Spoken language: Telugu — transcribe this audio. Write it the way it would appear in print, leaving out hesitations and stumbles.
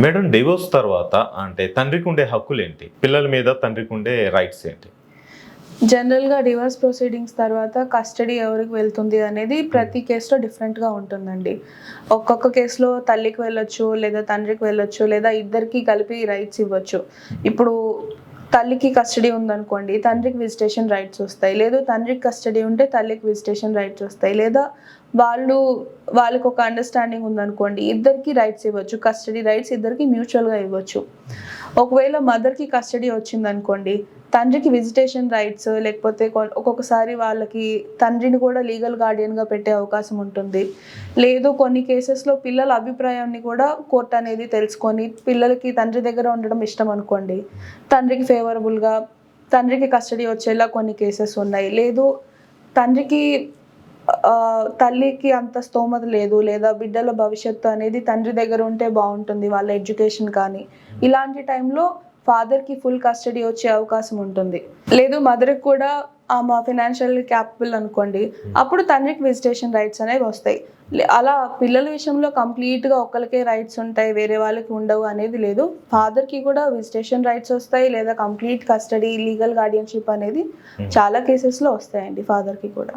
మేడం, డివోర్స్ తర్వాత అంటే తండ్రికి ఉండే హక్కులు ఏంటి? పిల్లల మీద తండ్రికి ఉండే రైట్స్ ఏంటి? జనరల్‌గా డివోర్స్ ప్రొసీడింగ్స్ తర్వాత కస్టడీ ఎవరికి వెళ్తుంది అనేది ప్రతి కేస్‌లో డిఫరెంట్‌గా ఉంటుందండి. ఒక్కొక్క కేస్‌లో తల్లికి వెళ్ళొచ్చు, లేదా తండ్రికి వెళ్ళొచ్చు, లేదా ఇద్దరికీ కలిపి రైట్స్ ఇవ్వచ్చు. ఇప్పుడు తల్లికి కస్టడీ ఉందనుకోండి, తండ్రికి విజిటేషన్ రైట్స్ వస్తాయి. లేదు తండ్రికి కస్టడీ ఉంటే తల్లికి విజిటేషన్ రైట్స్ వస్తాయి. లేదా వాళ్ళకొక అండర్‌స్టాండింగ్ ఉందనుకోండి, ఇద్దరికీ రైట్స్ ఇవ్వచ్చు. కస్టడీ రైట్స్ ఇద్దరికీ మ్యూచువల్‌గా ఇవ్వచ్చు. ఒకవేళ మదర్‌కి కస్టడీ వచ్చిందనుకోండి, తండ్రికి విజిటేషన్ రైట్స్ లేకపోతే ఒక్కొక్కసారి వాళ్ళకి తండ్రిని కూడా లీగల్ గార్డియన్‌గా పెట్టే అవకాశం ఉంటుంది. లేదు కొన్ని కేసెస్‌లో పిల్లల అభిప్రాయాన్ని కూడా కోర్ట్ అనేది తెలుసుకొని, పిల్లలకి తండ్రి దగ్గర ఉండడం ఇష్టం అనుకోండి, తండ్రికి ఫేవరబుల్‌గా తండ్రికి కస్టడీ వచ్చేలా కొన్ని కేసెస్ ఉన్నాయి. లేదు తండ్రికి తల్లికి అంత స్తోమత లేదు, లేదా బిడ్డల భవిష్యత్తు అనేది తండ్రి దగ్గర ఉంటే బావుంటుంది, వాళ్ళ ఎడ్యుకేషన్ కానీ, ఇలాంటి టైంలో ఫాదర్‌కి ఫుల్ కస్టడీ వచ్చే అవకాశం ఉంటుంది. లేదు మదర్‌కి కూడా ఆమె ఫైనాన్షియల్లీ క్యాపబుల్ అనుకోండి, అప్పుడు తండ్రికి విజిటేషన్ రైట్స్ అనేవి వస్తాయి. అలా పిల్లల విషయంలో కంప్లీట్‌గా ఒక్కళ్ళకే రైట్స్ ఉంటాయి, వేరే వాళ్ళకి ఉండవు అనేది లేదు. ఫాదర్‌కి కూడా విజిటేషన్ రైట్స్ వస్తాయి, లేదా కంప్లీట్ కస్టడీ, లీగల్ గార్డియన్‌షిప్ అనేది చాలా కేసెస్‌లో వస్తాయండి ఫాదర్‌కి కూడా.